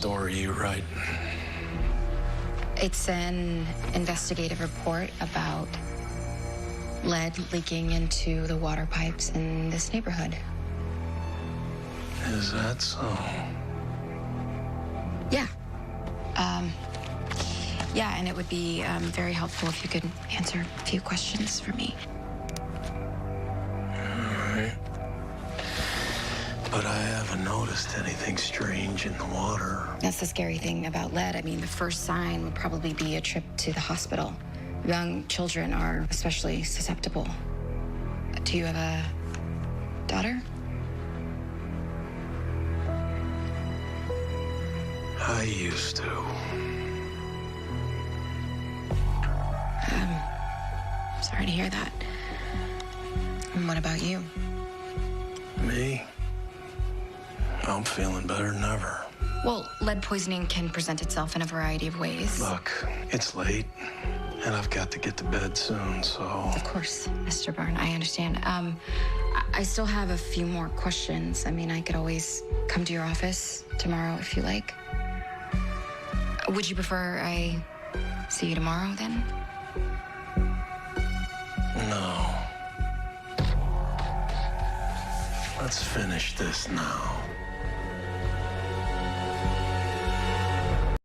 story you write? It's an investigative report about lead leaking into the water pipes in this neighborhood. Is that so? Yeah. Yeah, and it would be very helpful if you could answer a few questions for me. All right. But I haven't noticed anything strange in the water. That's the scary thing about lead. I mean, the first sign would probably be a trip to the hospital. Young children are especially susceptible. Do you have a daughter? I used to. Sorry to hear that. And what about you? Me? I'm feeling better than ever. Well, lead poisoning can present itself in a variety of ways. Look, it's late, and I've got to get to bed soon, so... Of course, Mr. Byrne, I understand. I still have a few more questions. I mean, I could always come to your office tomorrow if you like. Would you prefer I see you tomorrow, then? No. Let's finish this now.